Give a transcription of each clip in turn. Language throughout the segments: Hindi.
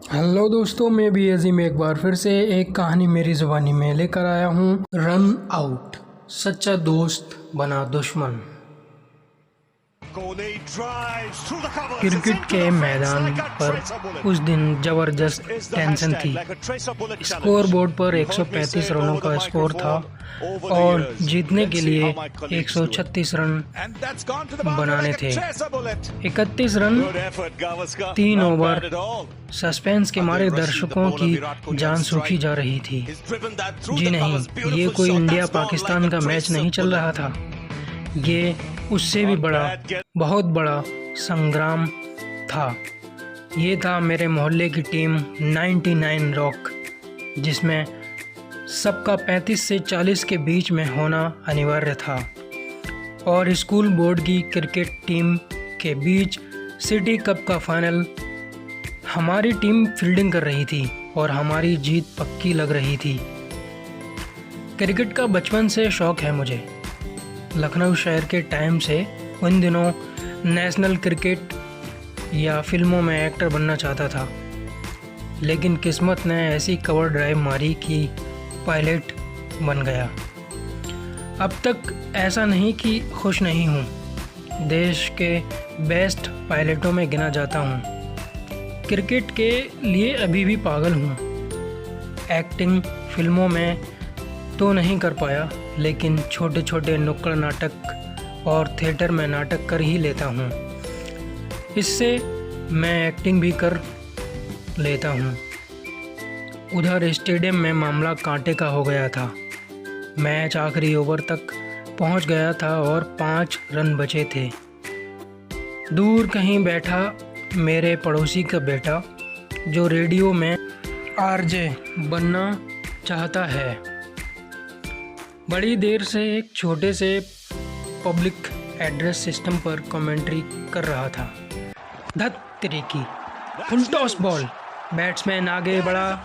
हेलो दोस्तों, मैं भी अजीम एक बार फिर से एक कहानी मेरी ज़ुबानी में लेकर आया हूँ। रन आउट, सच्चा दोस्त बना दुश्मन। क्रिकेट के मैदान पर उस दिन ज़बरदस्त टेंशन थी। स्कोर बोर्ड पर 135 रनों का स्कोर था और जीतने के लिए 136 रन बनाने थे। 31 रन 3 ओवर। सस्पेंस के मारे दर्शकों की जान सूखी जा रही थी। जी नहीं, ये कोई इंडिया पाकिस्तान का मैच नहीं चल रहा था। ये उससे भी बड़ा, बहुत बड़ा संग्राम था। ये था मेरे मोहल्ले की टीम 99 रॉक, जिसमें सबका 35 से 40 के बीच में होना अनिवार्य था। और स्कूल बोर्ड की क्रिकेट टीम के बीच सिटी कप का फाइनल। हमारी टीम फील्डिंग कर रही थी और हमारी जीत पक्की लग रही थी। क्रिकेट का बचपन से शौक़ है मुझे। लखनऊ शहर के टाइम से उन दिनों नेशनल क्रिकेट या फिल्मों में एक्टर बनना चाहता था, लेकिन किस्मत ने ऐसी कवर ड्राइव मारी कि पायलट बन गया। अब तक ऐसा नहीं कि खुश नहीं हूँ, देश के बेस्ट पायलटों में गिना जाता हूँ। क्रिकेट के लिए अभी भी पागल हूँ। एक्टिंग फिल्मों में तो नहीं कर पाया, लेकिन छोटे छोटे नुक्कड़ नाटक और थिएटर में नाटक कर ही लेता हूँ। इससे मैं एक्टिंग भी कर लेता हूँ। उधर स्टेडियम में मामला कांटे का हो गया था। मैच आखिरी ओवर तक पहुँच गया था और 5 रन बचे थे। दूर कहीं बैठा मेरे पड़ोसी का बेटा, जो रेडियो में आरजे बनना चाहता है, बड़ी देर से एक छोटे से पब्लिक एड्रेस सिस्टम पर कमेंट्री कर रहा था। धत तेरी की, फुल टॉस बॉल, बैट्समैन आगे बढ़ा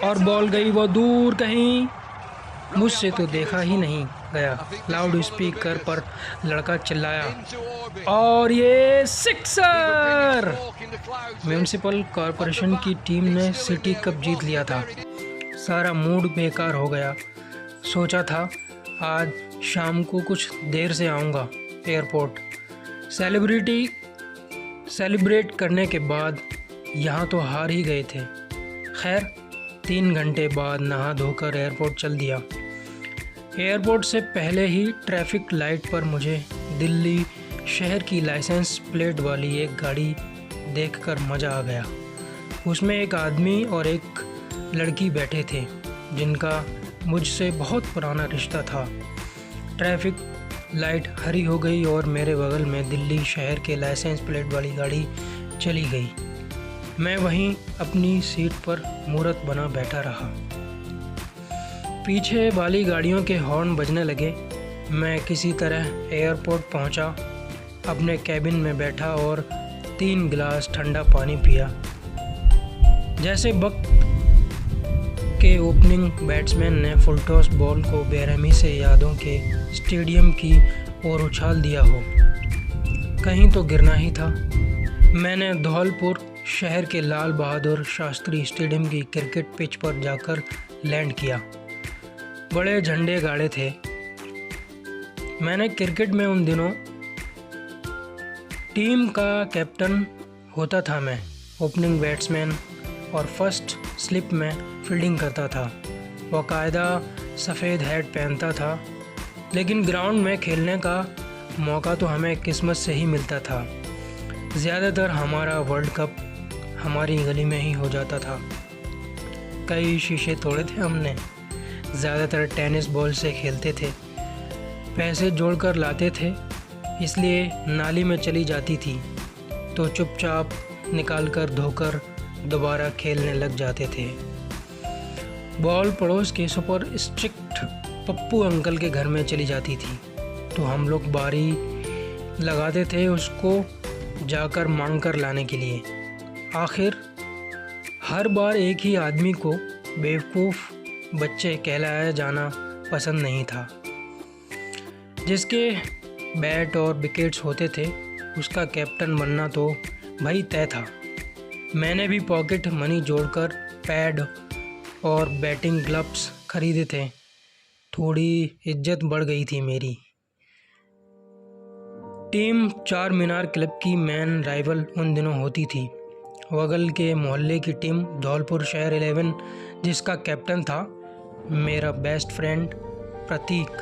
और बॉल गई वो दूर कहीं। मुझसे तो देखा ही नहीं गया। लाउड स्पीकर पर लड़का चिल्लाया, और ये सिक्सर! म्यूनिसिपल कॉरपोरेशन की टीम ने सिटी कप जीत लिया था। सारा मूड बेकार हो गया। सोचा था आज शाम को कुछ देर से आऊँगा एयरपोर्ट। सेलिब्रेट करने के बाद यहाँ तो हार ही गए थे। खैर, 3 घंटे बाद नहा धोकर एयरपोर्ट चल दिया। एयरपोर्ट से पहले ही ट्रैफिक लाइट पर मुझे दिल्ली शहर की लाइसेंस प्लेट वाली एक गाड़ी देखकर मज़ा आ गया। उसमें एक आदमी और एक लड़की बैठे थे, जिनका मुझसे बहुत पुराना रिश्ता था। ट्रैफिक लाइट हरी हो गई और मेरे बगल में दिल्ली शहर के लाइसेंस प्लेट वाली गाड़ी चली गई। मैं वहीं अपनी सीट पर मूरत बना बैठा रहा। पीछे वाली गाड़ियों के हॉर्न बजने लगे। मैं किसी तरह एयरपोर्ट पहुंचा, अपने कैबिन में बैठा और 3 गिलास ठंडा पानी पिया। जैसे वक्त के ओपनिंग बैट्समैन ने फुल टॉस बॉल को बेरहमी से यादों के स्टेडियम की ओर उछाल दिया हो, कहीं तो गिरना ही था। मैंने धौलपुर शहर के लाल बहादुर शास्त्री स्टेडियम की क्रिकेट पिच पर जाकर लैंड किया। बड़े झंडे गाड़े थे। मैंने क्रिकेट में उन दिनों टीम का कैप्टन होता था। मैं ओपनिंग बैट्समैन और फर्स्ट स्लिप में फील्डिंग करता था। बाकायदा सफ़ेद हैट पहनता था। लेकिन ग्राउंड में खेलने का मौका तो हमें किस्मत से ही मिलता था। ज़्यादातर हमारा वर्ल्ड कप हमारी गली में ही हो जाता था। कई शीशे तोड़े थे हमने। ज़्यादातर टेनिस बॉल से खेलते थे। पैसे जोड़कर लाते थे, इसलिए नाली में चली जाती थी तो चुपचाप निकालकर धोकर दोबारा खेलने लग जाते थे। बॉल पड़ोस के सुपर स्ट्रिक्ट पप्पू अंकल के घर में चली जाती थी तो हम लोग बारी लगाते थे उसको जाकर मांग कर लाने के लिए। आखिर हर बार एक ही आदमी को बेवकूफ़ बच्चे कहलाया जाना पसंद नहीं था। जिसके बैट और विकेट्स होते थे उसका कैप्टन बनना तो भाई तय था। मैंने भी पॉकेट मनी जोड़कर पैड और बैटिंग ग्लव्स खरीदे थे। थोड़ी इज्जत बढ़ गई थी मेरी। टीम चार मीनार क्लब की मेन राइवल उन दिनों होती थी। बगल के मोहल्ले की टीम धौलपुर शहर 11, जिसका कैप्टन था मेरा बेस्ट फ्रेंड प्रतीक।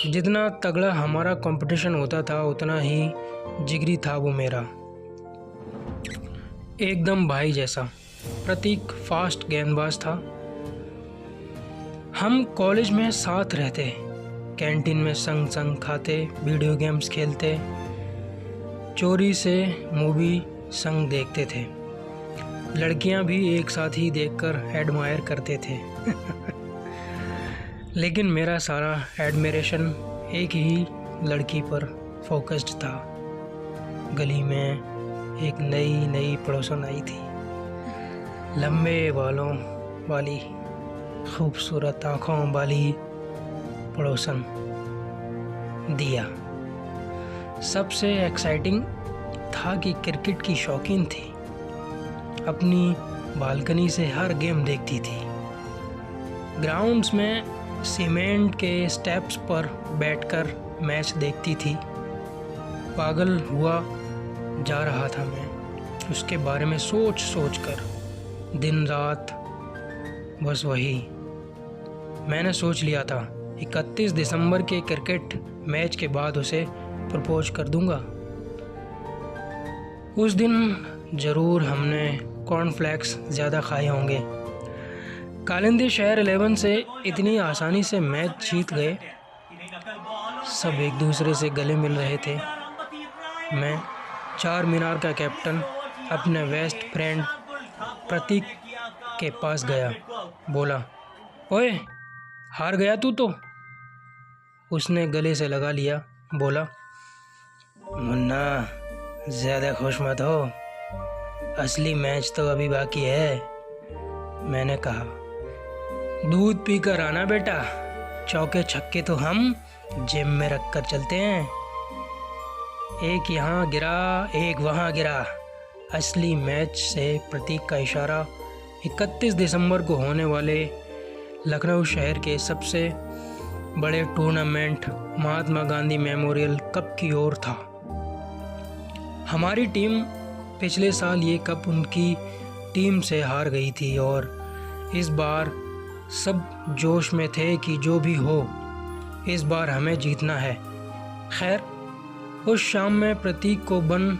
जितना तगड़ा हमारा कंपटीशन होता था उतना ही जिगरी था वो मेरा, एकदम भाई जैसा। प्रतीक फास्ट गेंदबाज था। हम कॉलेज में साथ रहते, कैंटीन में संग संग खाते, वीडियो गेम्स खेलते, चोरी से मूवी संग देखते थे। लड़कियां भी एक साथ ही देखकर एडमायर करते थे। लेकिन मेरा सारा एडमिरेशन एक ही लड़की पर फोकस्ड था। गली में एक नई पड़ोसन आई थी, लंबे बालों वाली, खूबसूरत आँखों वाली पड़ोसन दिया। सबसे एक्साइटिंग था कि क्रिकेट की शौकीन थी। अपनी बालकनी से हर गेम देखती थी। ग्राउंड्स में सीमेंट के स्टेप्स पर बैठकर मैच देखती थी। पागल हुआ जा रहा था मैं उसके बारे में सोच कर, दिन रात बस वही। मैंने सोच लिया था 31 दिसंबर के क्रिकेट मैच के बाद उसे प्रपोज कर दूंगा। उस दिन ज़रूर हमने कॉर्नफ्लेक्स ज़्यादा खाए होंगे। कालिंदी शहर 11 से इतनी आसानी से मैच जीत गए। सब एक दूसरे से गले मिल रहे थे। मैं चार मीनार का कैप्टन अपने बेस्ट फ्रेंड प्रतीक के पास गया। बोला, ओए हार गया तू तो। उसने गले से लगा लिया। बोला, मुन्ना ज़्यादा खुश मत हो, असली मैच तो अभी बाकी है। मैंने कहा, दूध पीकर आना बेटा, चौके छक्के तो हम जिम में रख कर चलते हैं। एक यहाँ गिरा एक वहाँ गिरा। असली मैच से प्रतीक का इशारा 31 दिसंबर को होने वाले लखनऊ शहर के सबसे बड़े tournament Mahatma Gandhi memorial cup की ओर था। हमारी टीम पिछले साल ये कप उनकी टीम से हार गई थी और इस बार सब जोश में थे कि जो भी हो इस बार हमें जीतना है। खैर, उस शाम में प्रतीक को बन,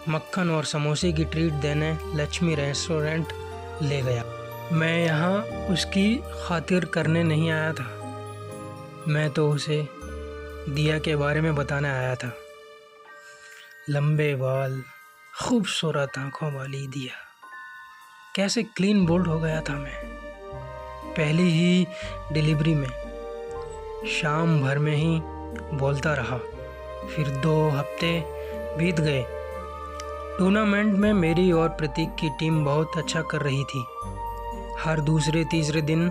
मक्खन और समोसे की ट्रीट देने लक्ष्मी रेस्टोरेंट ले गया। मैं यहाँ उसकी खातिर करने नहीं आया था, मैं तो उसे दिया के बारे में बताने आया था। लंबे बाल, खूबसूरत आँखों वाली दिया। कैसे क्लीन बोल्ड हो गया था मैं पहली ही डिलीवरी में। शाम भर में ही बोलता रहा। फिर 2 हफ्ते बीत गए। टूर्नामेंट में मेरी और प्रतीक की टीम बहुत अच्छा कर रही थी। हर दूसरे तीसरे दिन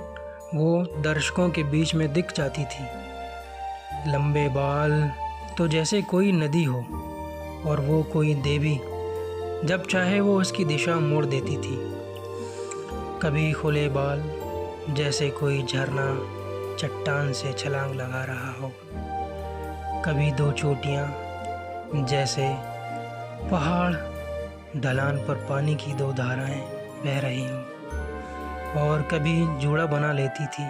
वो दर्शकों के बीच में दिख जाती थी। लंबे बाल तो जैसे कोई नदी हो और वो कोई देवी, जब चाहे वो उसकी दिशा मोड़ देती थी। कभी खुले बाल जैसे कोई झरना चट्टान से छलांग लगा रहा हो, कभी 2 चोटियाँ जैसे पहाड़ ढलान पर पानी की 2 धाराएं बह रही हों, और कभी जूड़ा बना लेती थी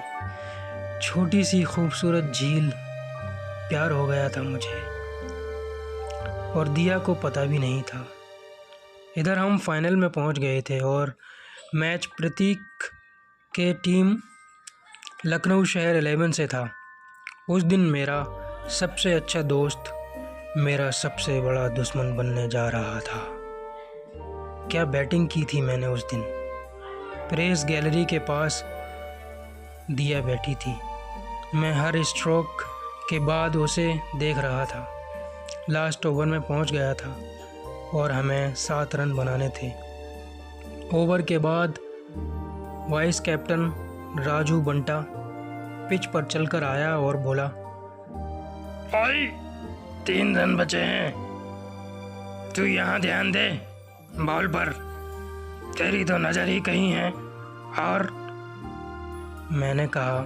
छोटी सी खूबसूरत झील। प्यार हो गया था मुझे और दिया को पता भी नहीं था। इधर हम फाइनल में पहुंच गए थे और मैच प्रतीक के टीम लखनऊ शहर 11 से था। उस दिन मेरा सबसे अच्छा दोस्त मेरा सबसे बड़ा दुश्मन बनने जा रहा था। क्या बैटिंग की थी मैंने उस दिन। प्रेस गैलरी के पास दिया बैठी थी। मैं हर स्ट्रोक के बाद उसे देख रहा था। लास्ट ओवर में पहुंच गया था और हमें 7 रन बनाने थे। ओवर के बाद वाइस कैप्टन राजू बंटा पिच पर चलकर आया और बोला, भाई 3 रन बचे हैं, तू यहाँ ध्यान दे बॉल पर तेरी तो नज़र ही कहीं है। और मैंने कहा,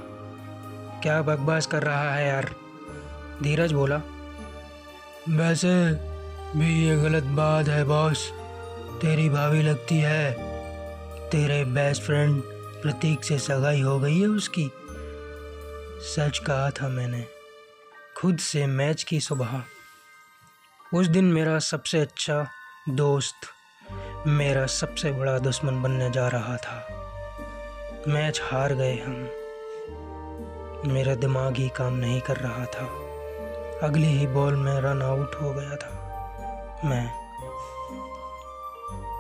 क्या बकवास कर रहा है यार। धीरज बोला, वैसे भी ये गलत बात है बॉस, तेरी भाभी लगती है। तेरे बेस्ट फ्रेंड प्रतीक से सगाई हो गई है उसकी। सच कहा था मैंने खुद से मैच की सुबह। उस दिन मेरा सबसे अच्छा दोस्त मेरा सबसे बड़ा दुश्मन बनने जा रहा था। मैच हार गए हम। मेरा दिमाग ही काम नहीं कर रहा था। अगली ही बॉल में रन आउट हो गया था मैं।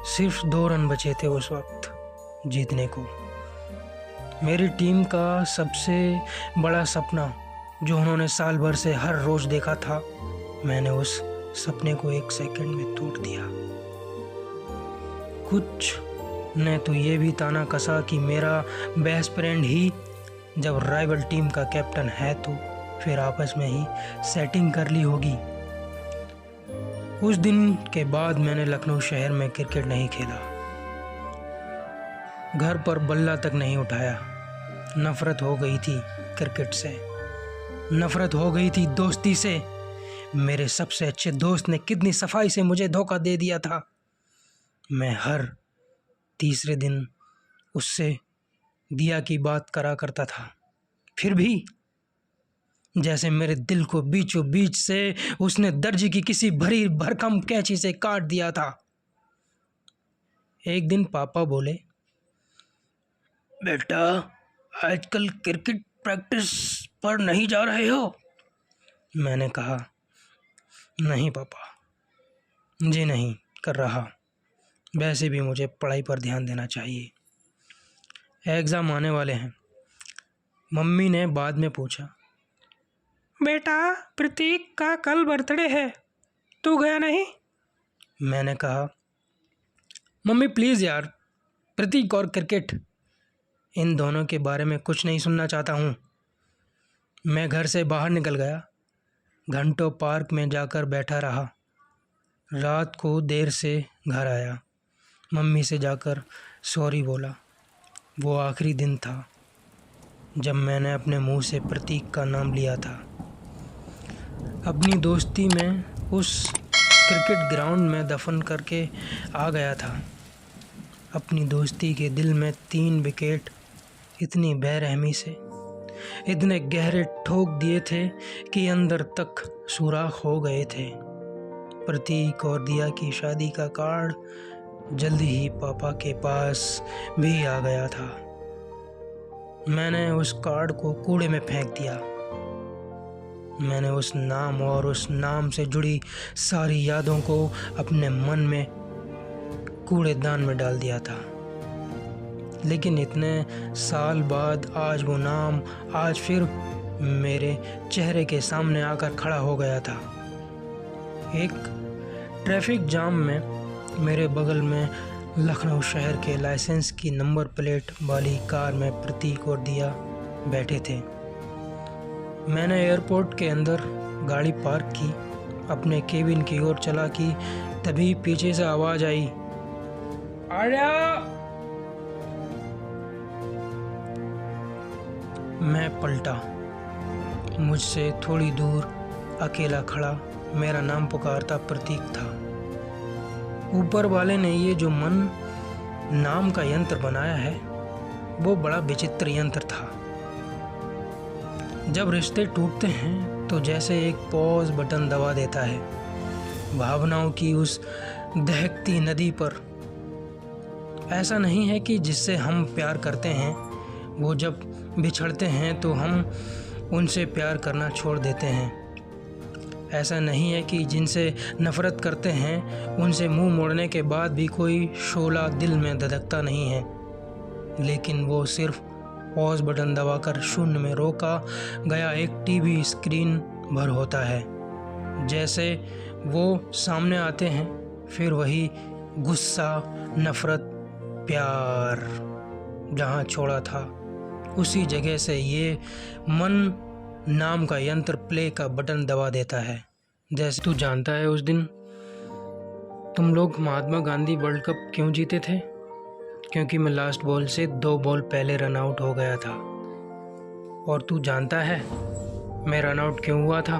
सिर्फ 2 रन बचे थे उस वक्त जीतने को। मेरी टीम का सबसे बड़ा सपना जो उन्होंने साल भर से हर रोज देखा था, मैंने उस सपने को 1 सेकंड में तोड़ दिया। कुछ ने तो ये भी ताना कसा कि मेरा बेस्ट फ्रेंड ही जब राइवल टीम का कैप्टन है तो फिर आपस में ही सेटिंग कर ली होगी। उस दिन के बाद मैंने लखनऊ शहर में क्रिकेट नहीं खेला। घर पर बल्ला तक नहीं उठाया। नफरत हो गई थी क्रिकेट से, नफरत हो गई थी दोस्ती से। मेरे सबसे अच्छे दोस्त ने कितनी सफाई से मुझे धोखा दे दिया था। मैं हर तीसरे दिन उससे दिया की बात करा करता था, फिर भी जैसे मेरे दिल को बीचों बीच से उसने दर्जी की किसी भरी भरकम कैंची से काट दिया था। एक दिन पापा बोले, बेटा आजकल क्रिकेट प्रैक्टिस पर नहीं जा रहे हो? मैंने कहा, नहीं पापा जी, नहीं कर रहा। वैसे भी मुझे पढ़ाई पर ध्यान देना चाहिए, एग्ज़ाम आने वाले हैं। मम्मी ने बाद में पूछा, बेटा प्रतीक का कल बर्थडे है, तू गया नहीं? मैंने कहा, मम्मी प्लीज़ यार, प्रतीक और क्रिकेट इन दोनों के बारे में कुछ नहीं सुनना चाहता हूँ। मैं घर से बाहर निकल गया। घंटों पार्क में जाकर बैठा रहा। रात को देर से घर आया। मम्मी से जाकर सॉरी बोला। वो आखिरी दिन था जब मैंने अपने मुंह से प्रतीक का नाम लिया था। अपनी दोस्ती में उस क्रिकेट ग्राउंड में दफन करके आ गया था। अपनी दोस्ती के दिल में 3 विकेट इतनी बेरहमी से, इतने गहरे ठोक दिए थे कि अंदर तक सुराख हो गए थे। प्रतीक और दिया की शादी का कार्ड जल्दी ही पापा के पास भी आ गया था। मैंने उस कार्ड को कूड़े में फेंक दिया। मैंने उस नाम और उस नाम से जुड़ी सारी यादों को अपने मन में कूड़ेदान में डाल दिया था। लेकिन इतने साल बाद आज वो नाम आज फिर मेरे चेहरे के सामने आकर खड़ा हो गया था। एक ट्रैफिक जाम में मेरे बगल में लखनऊ शहर के लाइसेंस की नंबर प्लेट वाली कार में प्रतीक और दिया बैठे थे। मैंने एयरपोर्ट के अंदर गाड़ी पार्क की, अपने केबिन की ओर चला कि तभी पीछे से आवाज़ आई, आर्या। मैं पलटा। मुझसे थोड़ी दूर अकेला खड़ा मेरा नाम पुकारता प्रतीक था। ऊपर वाले ने ये जो मन नाम का यंत्र बनाया है वो बड़ा विचित्र यंत्र था। जब रिश्ते टूटते हैं तो जैसे एक पॉज बटन दबा देता है भावनाओं की उस दहकती नदी पर। ऐसा नहीं है कि जिससे हम प्यार करते हैं वो जब बिछड़ते हैं तो हम उनसे प्यार करना छोड़ देते हैं। ऐसा नहीं है कि जिनसे नफ़रत करते हैं उनसे मुंह मोड़ने के बाद भी कोई शोला दिल में धधकता नहीं है, लेकिन वो सिर्फ पॉज बटन दबाकर शून्य में रोका गया एक टीवी स्क्रीन भर होता है। जैसे वो सामने आते हैं फिर वही गुस्सा, नफ़रत, प्यार जहाँ छोड़ा था उसी जगह से ये मन नाम का यंत्र प्ले का बटन दबा देता है। जैसे तू जानता है उस दिन तुम लोग महात्मा गांधी वर्ल्ड कप क्यों जीते थे? क्योंकि मैं लास्ट बॉल से 2 बॉल पहले रन आउट हो गया था। और तू जानता है मैं रन आउट क्यों हुआ था?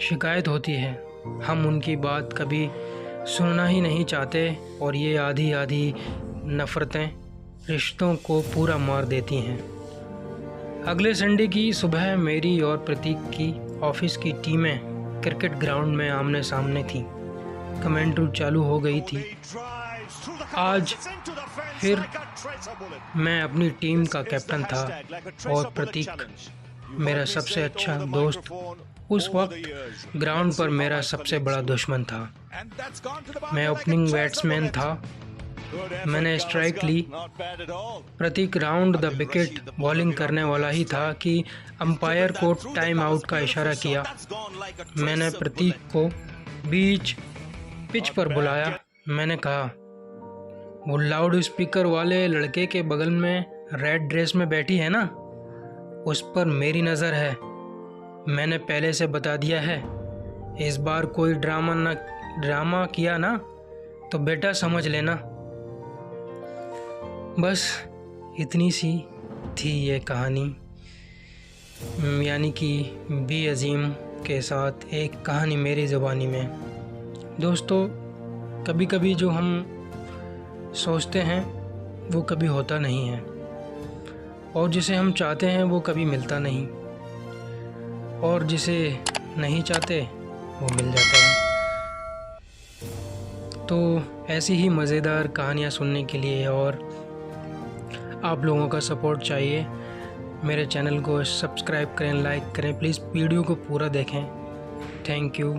शिकायत होती है, हम उनकी बात कभी सुनना ही नहीं चाहते और ये आधी आधी नफ़रतें रिश्तों को पूरा मार देती हैं। अगले संडे की सुबह मेरी और प्रतीक की ऑफिस की टीमें क्रिकेट ग्राउंड में आमने सामने थीं। कमेंट्री चालू हो गई थी। आज फिर मैं अपनी टीम का कैप्टन था और प्रतीक मेरा सबसे अच्छा दोस्त उस वक्त ग्राउंड पर मेरा सबसे बड़ा दुश्मन था। मैं ओपनिंग बैट्समैन था। मैंने स्ट्राइक ली। Pratik round the wicket bowling करने वाला ही था कि अंपायर को टाइम आउट का इशारा किया। मैंने प्रतीक को बीच पिच पर बुलाया। मैंने कहा, वो लाउड स्पीकर वाले लड़के के बगल में रेड ड्रेस में बैठी है ना, उस पर मेरी नज़र है। मैंने पहले से बता दिया है, इस बार कोई ड्रामा किया ना तो बेटा समझ लेना। बस इतनी सी थी ये कहानी, यानी कि बी अजीम के साथ एक कहानी मेरी ज़ुबानी में। दोस्तों, कभी कभी जो हम सोचते हैं वो कभी होता नहीं है और जिसे हम चाहते हैं वो कभी मिलता नहीं, और जिसे नहीं चाहते वो मिल जाता है। तो ऐसी ही मज़ेदार कहानियाँ सुनने के लिए और आप लोगों का सपोर्ट चाहिए। मेरे चैनल को सब्सक्राइब करें, लाइक करें, प्लीज़ वीडियो को पूरा देखें। Thank you.